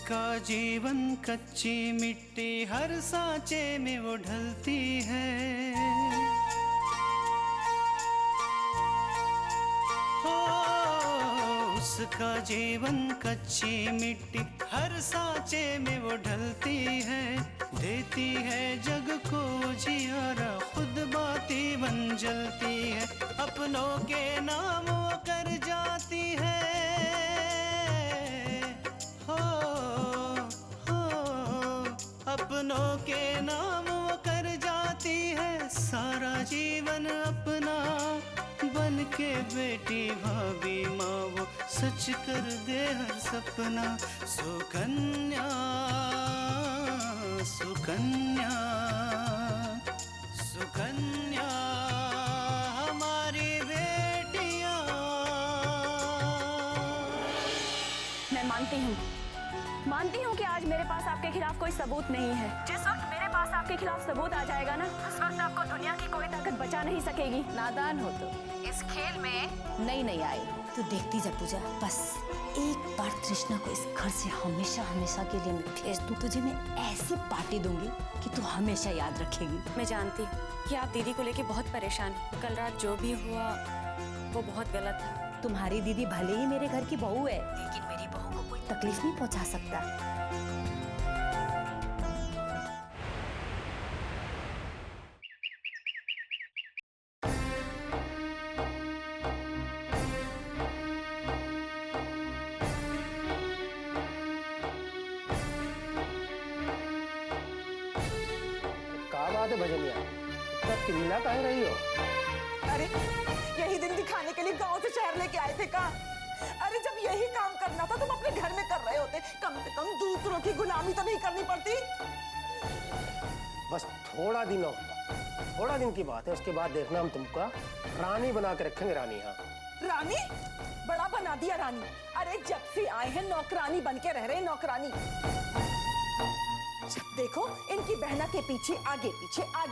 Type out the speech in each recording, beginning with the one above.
उसका जीवन कच्ची मिट्टी हर सांचे में वो ढलती है। हो उसका जीवन कच्ची मिट्टी हर सांचे में वो ढलती है। देती है जग को जियारा, खुद बाती बन जलती है। अपनों के नाम वो कर जाती है। अपनों के नाम वो कर जाती है। सारा जीवन अपना बन के बेटी भाभी माँ वो सच कर दे हर सपना। सुकन्या सुकन्या सुकन्या हमारी बेटियाँ। मैं मानती हूँ कि आज मेरे पास आपके खिलाफ कोई सबूत नहीं है। जिस वक्त मेरे पास आपके खिलाफ सबूत आ जाएगा ना, उस वक्त आपको दुनिया की कोई ताकत बचा नहीं सकेगी। नादान हो तो इस खेल में नहीं आई। तू देखती जा पूजा, बस एक बार तृष्णा को इस घर से हमेशा हमेशा के लिए मैं भेज दूं, तुझे मैं ऐसी पार्टी दूंगी कि तू हमेशा याद रखेगी। मैं जानती हूँ कि आप दीदी को लेके बहुत परेशान हैं। कल रात जो भी हुआ वो बहुत गलत था। तुम्हारी दीदी भले ही मेरे घर की बहू है, लेकिन मेरी बहू को कोई तकलीफ नहीं पहुंचा सकता। बात है भजनिया, इतना चिल्ला काहे रही हो? अरे यही दिन दिखाने के लिए गांव से शहर लेके आए थे का? अरे जब यही काम करना था तुम अपने घर में कर रहे होते, कम से कम दूसरों की गुलामी तो नहीं करनी पड़ती। बस थोड़ा दिन की बात है, उसके बाद देखना हम तुमको रानी बना के रखेंगे। रानी? हाँ रानी? बड़ा बना दिया रानी। अरे जब से आए हैं नौकरानी बन के रह रहे, नौकरानी। जब देखो इनकी बहना के पीछे आगे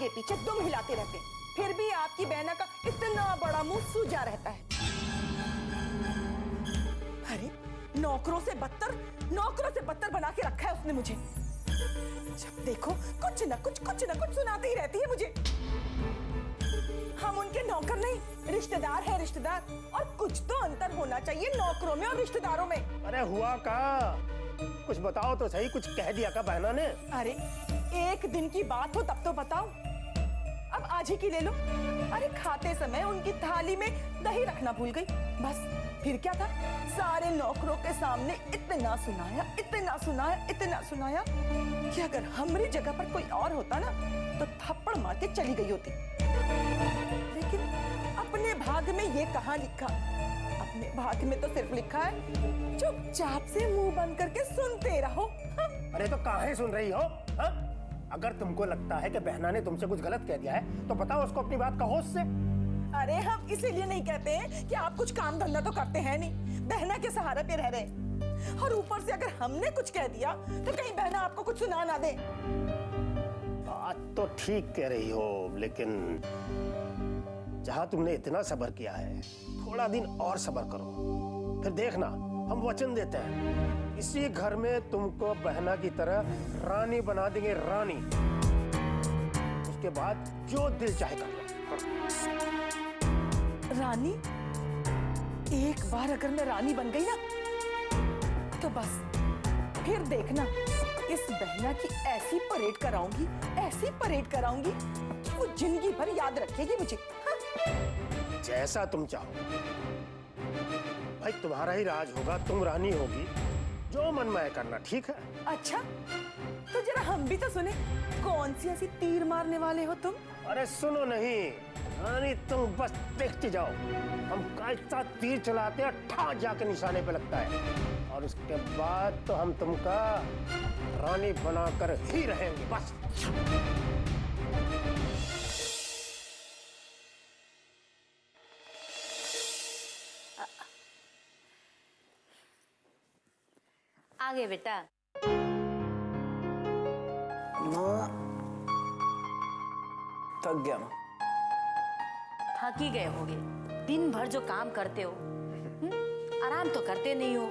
पीछे दुम हिलाते रहते, फिर भी आपकी बहना का इतना बड़ा मुंह सूजा रहता है। अरे नौकरों से बदतर बना के रखा है उसने मुझे। जब देखो कुछ न कुछ सुनाती ही रहती है मुझे। हम उनके नौकर नहीं, रिश्तेदार है, रिश्तेदार। और कुछ तो अंतर होना चाहिए नौकरों में और रिश्तेदारों में। अरे हुआ का कुछ बताओ तो सही, कुछ कह दिया का बहना ने? अरे एक दिन की बात हो तब तो बताओ, अब आज ही की ले लो। अरे खाते समय उनकी थाली में दही रखना भूल गई, बस। फिर क्या था, सारे नौकरों के सामने इतना सुनाया कि अगर हमारी जगह पर कोई और होता ना तो थप्पड़ मार के चली गई होती। लेकिन अपने भाग में ये कहाँ लिखा? अपने भाग में तो सिर्फ लिखा है चुपचाप से मुंह बंद करके सुनते रहो। अरे तो काहे सुन रही हो? हा? अगर तुमको लगता है कि बहना ने तुमसे कुछ गलत कह दिया है तो बताओ उसको अपनी बात कहो उससे। अरे हम इसीलिए नहीं कहते हैं कि आप कुछ काम धंधा तो करते हैं नहीं, बहना के सहारे पे रह रहे। और ऊपर से अगर हमने कुछ कह दिया तो कहीं बहना आपको कुछ सुना ना दे। बात तो ठीक कह रही हो, लेकिन जहां तुमने इतना सब्र किया है, थोड़ा दिन और सब्र करो, फिर देखना हम वचन देते हैं इसी घर में तुमको बहना की तरह रानी बना देंगे, रानी। उसके बाद जो दिल चाहे कर लो। रानी? एक बार अगर मैं रानी बन गई ना तो बस फिर देखना, इस बहना की ऐसी परेड कराऊंगी कि वो जिंदगी भर याद रखेगी मुझे। हाँ? जैसा तुम चाहो भाई, तुम्हारा ही राज होगा, तुम रानी होगी, जो मन में करना। ठीक है? अच्छा तो जरा हम भी तो सुने, कौन सी ऐसी तीर मारने वाले हो तुम? अरे सुनो नहीं रानी, तुम बस देखते जाओ, हम कैसा तीर चलाते हैं, ठा जाके निशाने पे लगता है, और उसके बाद तो हम तुमका रानी बनाकर ही रहेंगे, बस। आगे बेटा। थक गया मैं। थक ही गए होगे, दिन भर जो काम करते हो, आराम तो करते नहीं हो।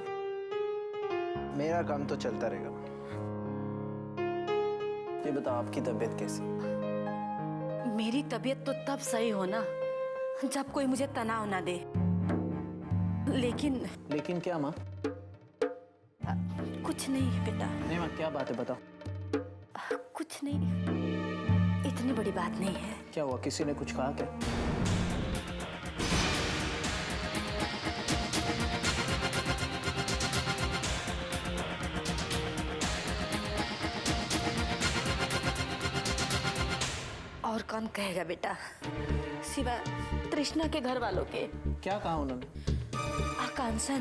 मेरा काम तो चलता रहेगा। ये बताओ आपकी तबीयत कैसी? मेरी तबीयत तो तब सही हो ना जब कोई मुझे तनाव ना दे। लेकिन क्या माँ? कुछ नहीं बेटा, नहीं माँ, क्या बात है बताओ। कुछ नहीं, इतनी बड़ी बात नहीं है। क्या हुआ, किसी ने कुछ कहा क्या? और कौन कहेगा बेटा, सिवा तृष्णा के घर वालों के। क्या कहा उन्होंने? आकांक्षा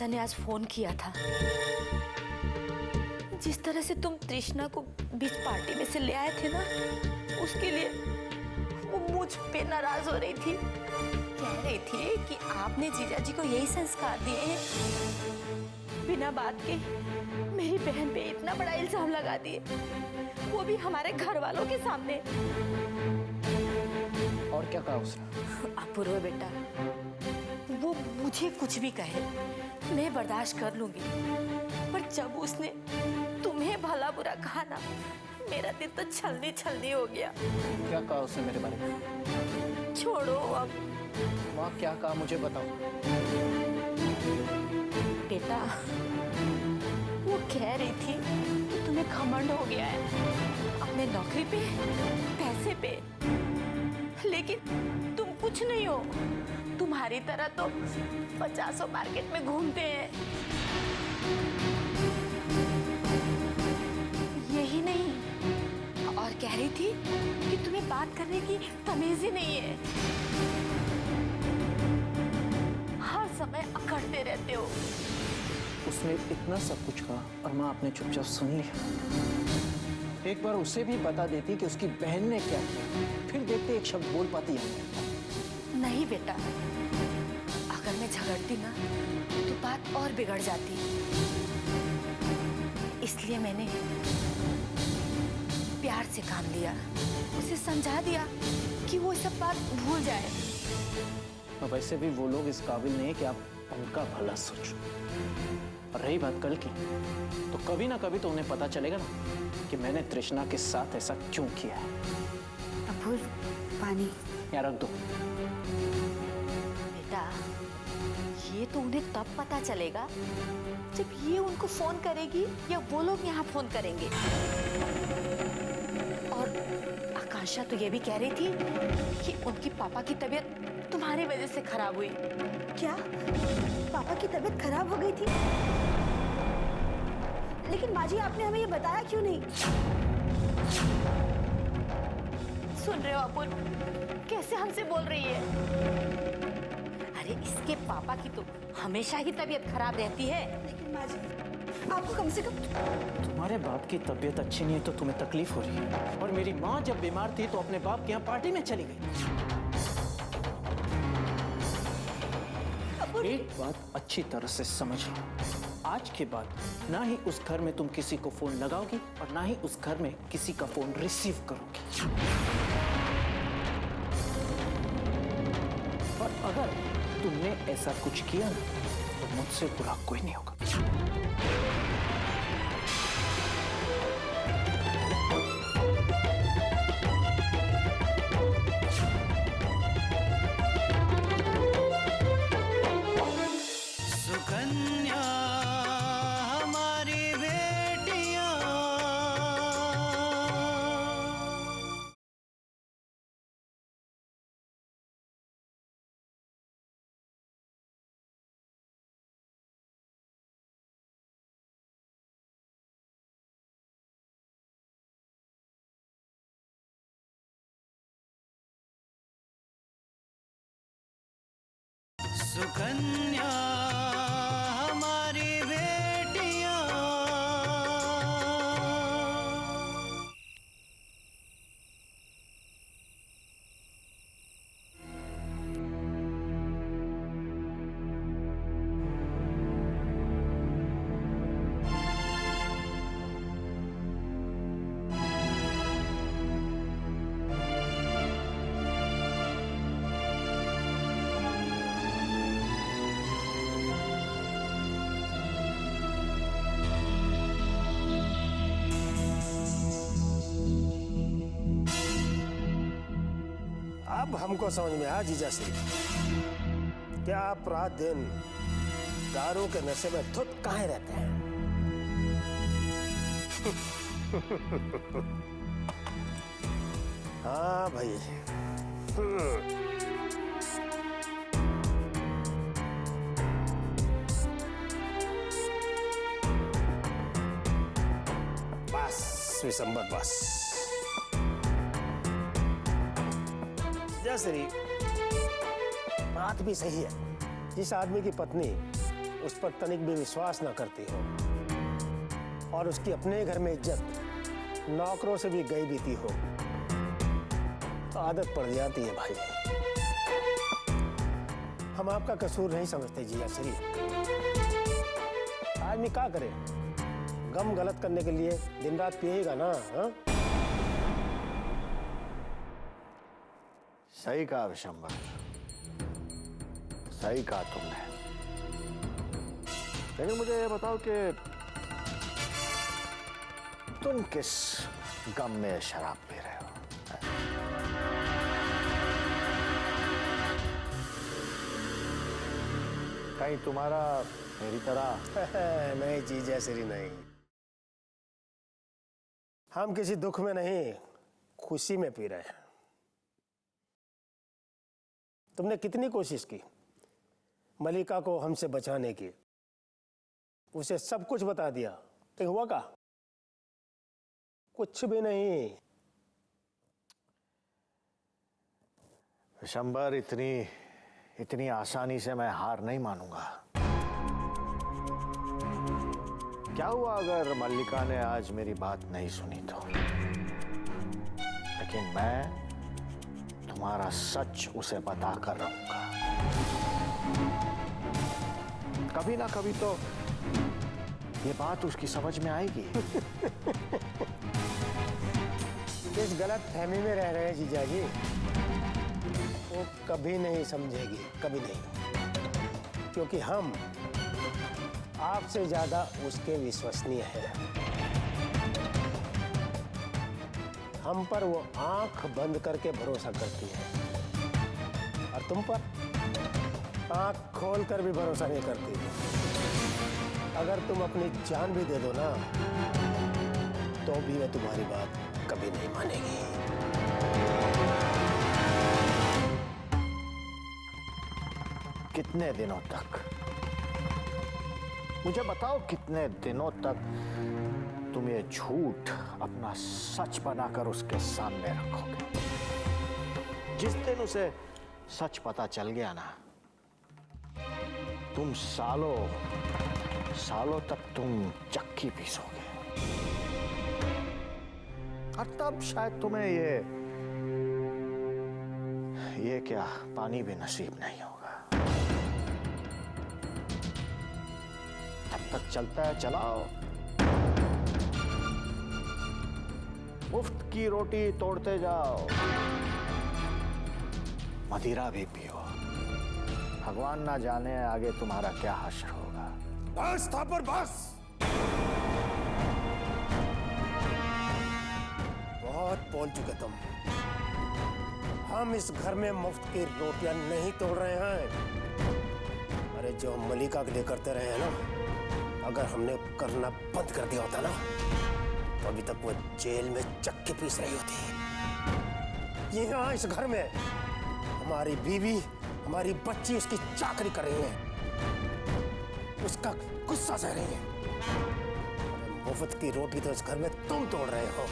ने आज फोन किया था। जिस तरह से तुम तृष्णा को बीच पार्टी में से ले आए थे ना, उसके लिए वो मुझ पे नाराज हो रही थी। कह रही थी कि आपने जीजा जी को यही संस्कार दिए हैं। बिना बात के मेरी बहन पे इतना बड़ा इल्जाम लगा दिए, वो भी हमारे घर वालों के सामने। और क्या कहा उसने? अपूर्व बेटा, वो मुझे कुछ भी कहे मैं बर्दाश्त कर लूंगी, पर जब उसने तुम्हें भला बुरा कहा ना, मेरा दिल तो छलनी छलनी हो गया। क्या कहा उसने मेरे बारे में? छोड़ो अब। माँ क्या कहा मुझे बताओ। बेटा, वो कह रही थी कि तुम्हें घमंड हो गया है अपने नौकरी पे, पैसे पे, लेकिन तुम कुछ नहीं हो। तुम्हारी तरह तो 50 मार्केट में घूमते हैं। यही नहीं, और कह रही थी कि तुम्हें बात करने की तमीज ही नहीं है, हर समय अकड़ते रहते हो। उसने इतना सब कुछ कहा और माँ आपने चुपचाप सुन लिया। एक बार उसे भी बता देती कि उसकी बहन ने क्या किया, फिर देखते एक शब्द बोल पाती है। नहीं बेटा, अगर मैं झगड़ती ना तो बात और बिगड़ जाती। इसलिए मैंने प्यार से काम लिया, उसे समझा दिया कि वो सब बात भूल जाए। और वैसे भी वो लोग इस काबिल नहीं है कि आप उनका भला सोचो। और रही बात कल की, तो कभी ना कभी तो उन्हें पता चलेगा ना कि मैंने तृष्णा के साथ ऐसा क्यों किया है। अपूर्व, पानी। यहाँ रख दो। बेटा, ये तो उन्हें तब पता चलेगा जब ये उनको फोन करेगी या वो लोग यहाँ फोन करेंगे। और आकांक्षा तो ये भी कह रही थी कि उनकी पापा की तबीयत तुम्हारी वजह से खराब हुई। क्या पापा की तबीयत खराब हो गई थी? लेकिन माँ जी, आपने हमें ये बताया क्यों नहीं? सुन रहे हो अपूर्व, कैसे हमसे बोल रही है? अरे इसके पापा की तो हमेशा ही तबीयत खराब रहती है। लेकिन माँ जी, आपको कम से कम तुम्हारे बाप की तबीयत अच्छी नहीं है तो तुम्हें तकलीफ हो रही है। और मेरी माँ जब बीमार थी तो अपने बाप के यहाँ पार्टी में चली गई। एक बात अच्छी तरह से समझ लो, आज के बाद ना ही उस घर में तुम किसी को फोन लगाओगी और ना ही उस घर में किसी का फोन रिसीव करोगी। और अगर तुमने ऐसा कुछ किया ना तो मुझसे बुरा कोई नहीं होगा। सुकन्या हमारी बेटियां। सुकन्या हमारी बेटियां। अब हमको समझ में आया जीजा श्री, क्या आप रात दिन दारू के नशे में धुत काहे रहते हैं? हाँ भाई। बस विशंबर बस। जैसे बात भी सही है, जिस आदमी की पत्नी उस पर तनिक भी विश्वास ना करती हो और उसकी अपने घर में इज्जत नौकरों से भी गई बीती हो, तो आदत पड़ जाती है भाई। हम आपका कसूर नहीं समझते जिया श्री। आदमी क्या करे, गम गलत करने के लिए दिन रात पिएगा ना। हाँ? सही कहा विशंबर, सही कहा तुमने। लेकिन मुझे ये बताओ कि तुम किस गम में शराब पी रहे हो? कहीं तुम्हारा मेरी तरह? नहीं जीजा श्री नहीं, हम किसी दुख में नहीं, खुशी में पी रहे हैं। तुमने कितनी कोशिश की मलिका को हमसे बचाने की, उसे सब कुछ बता दिया, तो हुआ का? कुछ भी नहीं। विशंबर, इतनी आसानी से मैं हार नहीं मानूंगा। क्या हुआ अगर मल्लिका ने आज मेरी बात नहीं सुनी तो? लेकिन मैं तुम्हारा सच उसे बताकर रहूंगा। कभी ना कभी तो ये बात उसकी समझ में आएगी। किस गलत फहमी में रह रहे हैं जीजा जी, वो कभी नहीं समझेगी, कभी नहीं, क्योंकि हम आपसे ज्यादा उसके विश्वसनीय हैं। हम पर वो आंख बंद करके भरोसा करती है, और तुम पर आंख खोल कर भी भरोसा नहीं करती। अगर तुम अपनी जान भी दे दो ना, तो भी वो तुम्हारी बात कभी नहीं मानेगी। कितने दिनों तक? मुझे बताओ, कितने दिनों तक तुम ये झूठ अपना सच बनाकर उसके सामने रखोगे? जिस दिन उसे सच पता चल गया ना, तुम सालों तक तुम चक्की पीसोगे, और तब शायद तुम्हें ये क्या पानी भी नसीब नहीं होगा। तब तक चलता है चलाओ, मुफ्त की रोटी तोड़ते जाओ, मदिरा भी पियो। भगवान ना जाने आगे तुम्हारा क्या हश्र होगा। बस थापर बस, बहुत बोल चुके तुम। हम इस घर में मुफ्त की रोटियां नहीं तोड़ रहे हैं। अरे जो हम मलिका के लिए करते रहे हैं ना, अगर हमने करना बंद कर दिया होता ना, तो अभी तक वो जेल में चक्की पीस रही होती। यहाँ इस घर में हमारी बीवी, हमारी बच्ची उसकी चाकरी कर रही है, उसका गुस्सा सह रही है। मुफ्त की रोटी तो इस घर में तुम तोड़ रहे हो।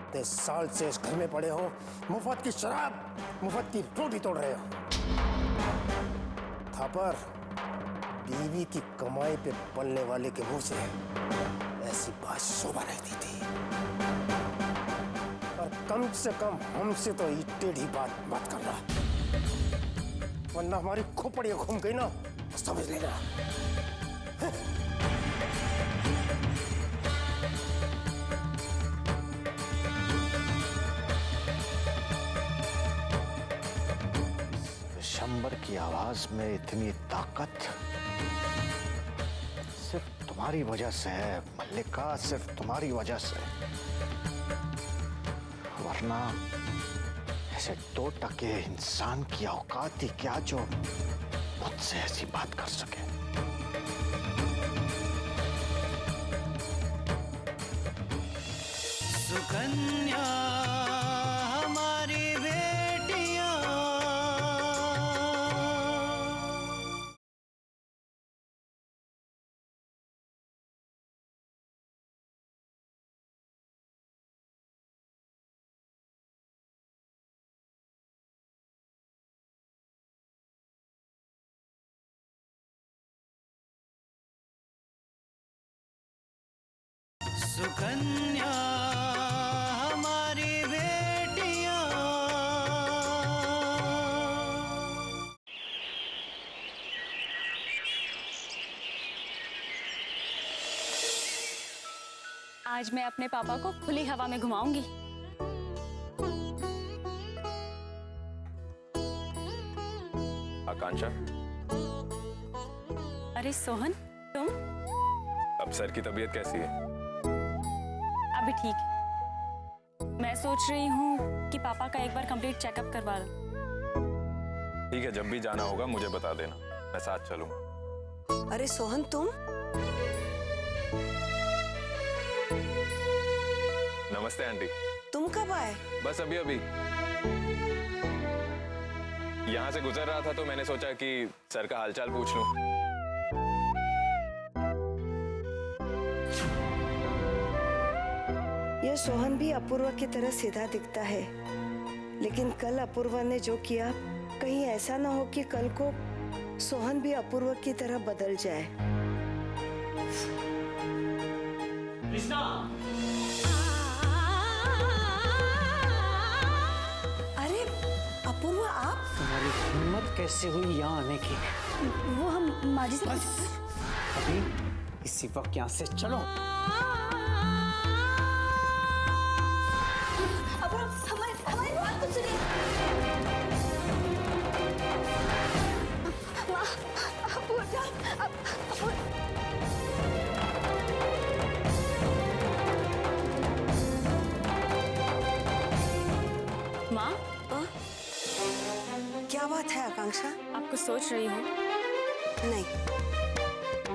इतने साल से इस घर में पड़े हो, मुफ्त की शराब, मुफ्त की रोटी तोड़ रहे हो। थापर, बीवी की कमाई पे पलने वाले के मुंह से ऐसी बात शोभा नहीं दी थी। और कम से कम हमसे तो ये टेढ़ी बात मत करना, वरना हमारी खोपड़ियां घूम गई ना, समझ लेना। विशंबर की आवाज में इतनी ताकत सिर्फ तुम्हारी वजह से है मल्लिका, सिर्फ तुम्हारी वजह से। वरना ऐसे 2% इंसान की औकात ही क्या जो मुझसे ऐसी बात कर सके। सुकन्या हमारी बेटियां, सुकन्या हमारी बेटियां। आज मैं अपने पापा को खुली हवा में घुमाऊंगी। आकांक्षा, अरे सोहन, तुम? अब सर की तबीयत कैसी है? अभी ठीक है। मैं सोच रही हूँ कि पापा का एक बार कंप्लीट चेकअप करवा लूं। ठीक है, जब भी जाना होगा मुझे बता देना, मैं साथ चलूंगा। अरे सोहन, तुम? नमस्ते आंटी। तुम कब आए? बस अभी अभी यहाँ से गुजर रहा था तो मैंने सोचा कि सर का हालचाल पूछ लूं। यह सोहन भी अपूर्वा की तरह सीधा दिखता है, लेकिन कल अपूर्वा ने जो किया, कहीं ऐसा ना हो कि कल को सोहन भी अपूर्वा की तरह बदल जाए। अरे अपूर्वा, आप? तुम्हारी हिम्मत कैसे हुई यहाँ आने की? वो हम माँ जी से बस अभी इसी वक्त यहाँ से चलो। हमारी बात तो सुनिए। माँ, अपूर्वा, माँ, क्या बात है आकांक्षा? आप कुछ सोच रही हो? नहीं,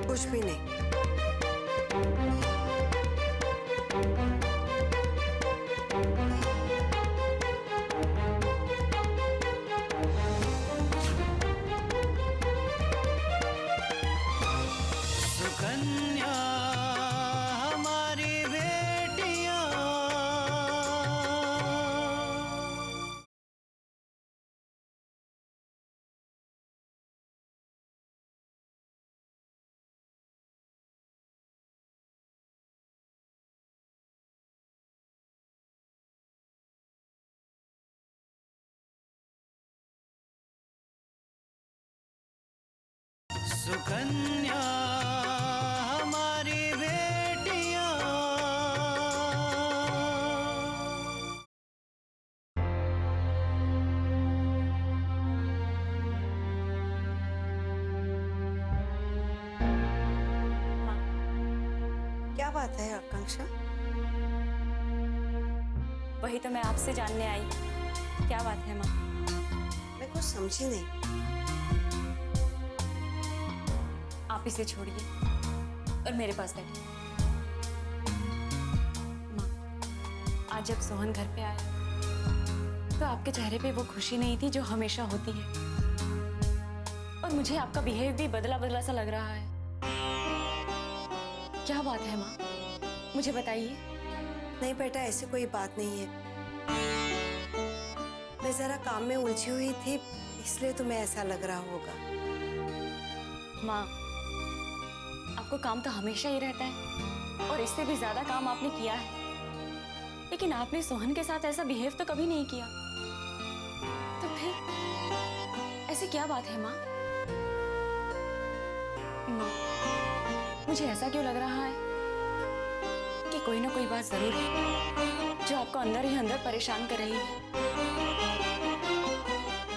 कुछ भी नहीं। सुकन्या हमारी बेटियां, सुकन्या हमारी बेटियां। क्या बात है आकांक्षा? वही तो मैं आपसे जानने आई। क्या बात है माँ? मैं कुछ समझी नहीं। आप इसे छोड़िए और मेरे पास बैठिए। माँ, आज जब सोहन घर पे आया तो आपके चेहरे पे वो खुशी नहीं थी जो हमेशा होती है, और मुझे आपका बिहेव भी बदला बदला सा लग रहा है। क्या बात है माँ, मुझे बताइए। नहीं बेटा, ऐसी कोई बात नहीं है। मैं जरा काम में उलझी हुई थी, इसलिए तुम्हें ऐसा लग रहा होगा। माँ, आपको काम तो हमेशा ही रहता है और इससे भी ज्यादा काम आपने किया है, लेकिन आपने सोहन के साथ ऐसा बिहेव तो कभी नहीं किया। तो फिर ऐसी क्या बात है माँ? माँ, मुझे ऐसा क्यों लग रहा है कि कोई ना कोई बात जरूर है जो आपको अंदर ही अंदर परेशान कर रही है।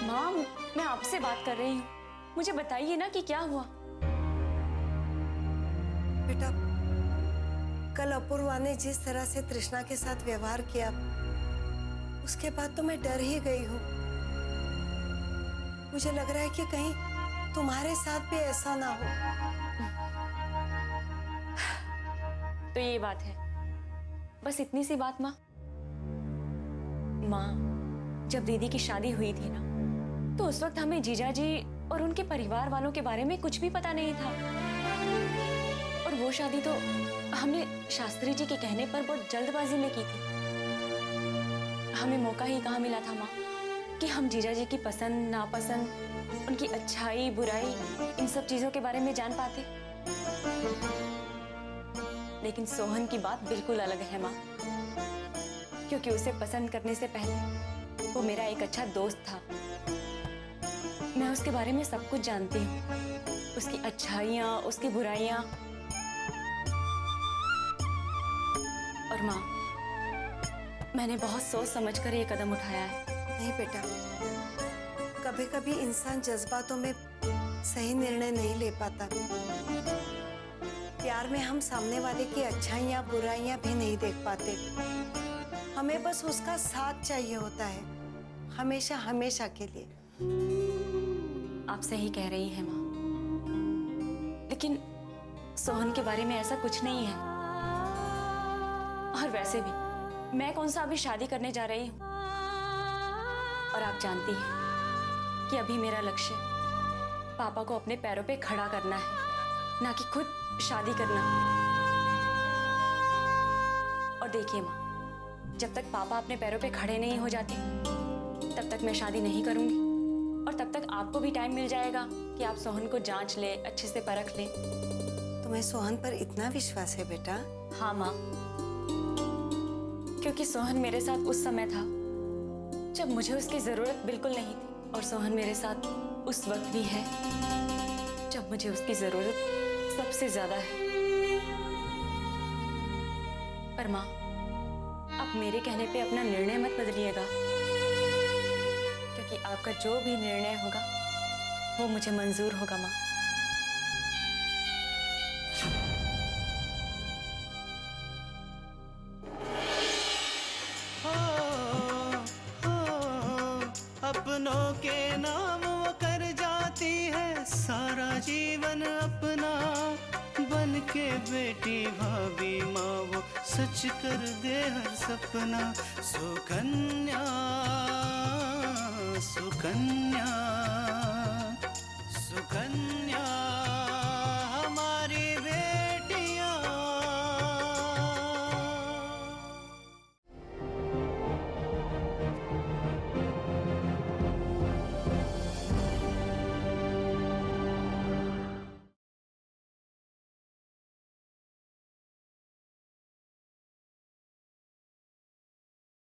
माँ, मैं आपसे बात कर रही हूँ, मुझे बताइए ना कि क्या हुआ। बेटा, कल अपूर्वा ने जिस तरह से तृष्णा के साथ व्यवहार किया, उसके बाद तो मैं डर ही गई हूँ। मुझे लग रहा है कि कहीं तुम्हारे साथ भी ऐसा ना हो। तो ये बात है, बस इतनी सी बात माँ। माँ, जब दीदी की शादी हुई थी ना, तो उस वक्त हमें जीजा जी और उनके परिवार वालों के बारे में कुछ भी पता नहीं था। और वो शादी तो हमने शास्त्री जी के कहने पर बहुत जल्दबाजी में की थी। हमें मौका ही कहाँ मिला था माँ कि हम जीजा जी की पसंद नापसंद, उनकी अच्छाई बुराई, इन सब चीजों के बारे में जान पाते। लेकिन सोहन की बात बिल्कुल अलग है माँ, क्योंकि उसे पसंद करने से पहले वो मेरा एक अच्छा दोस्त था। मैं उसके बारे में सब कुछ जानती हूँ, उसकी अच्छाइयाँ, उसकी बुराइयाँ। और माँ, मैंने बहुत सोच समझकर ये कदम उठाया है। नहीं बेटा, कभी कभी इंसान जज्बातों में सही निर्णय नहीं ले पाता। प्यार में हम सामने वाले की अच्छाइयाँ बुराइयाँ भी नहीं देख पाते। हमें बस उसका साथ चाहिए होता है, हमेशा हमेशा के लिए। आप सही कह रही हैं माँ, लेकिन सोहन के बारे में ऐसा कुछ नहीं है। और वैसे भी मैं कौन सा अभी शादी करने जा रही हूँ। और आप जानती हैं कि अभी मेरा लक्ष्य पापा को अपने पैरों पे खड़ा करना है, ना कि खुद शादी करना। और देखिए माँ, जब तक पापा अपने पैरों पे खड़े नहीं हो जाते, तब तक मैं शादी नहीं करूंगी। और तब तक आपको भी टाइम मिल जाएगा कि आप सोहन को जांच ले, अच्छे से परख ले। तुम्हें सोहन पर इतना विश्वास है बेटा? हाँ माँ, क्योंकि सोहन मेरे साथ उस समय था जब मुझे उसकी जरूरत बिल्कुल नहीं थी, और सोहन मेरे साथ उस वक्त भी है जब मुझे उसकी जरूरत सबसे ज्यादा है। पर माँ, आप मेरे कहने पे अपना निर्णय मत बदलिएगा, क्योंकि आपका जो भी निर्णय होगा वो मुझे मंजूर होगा माँ। अपनों के नाम वो कर जाती है सारा जीवन अपना, बन के बेटी भाभी माँ वो सच कर दे हर सपना। सुकन्या सुकन्या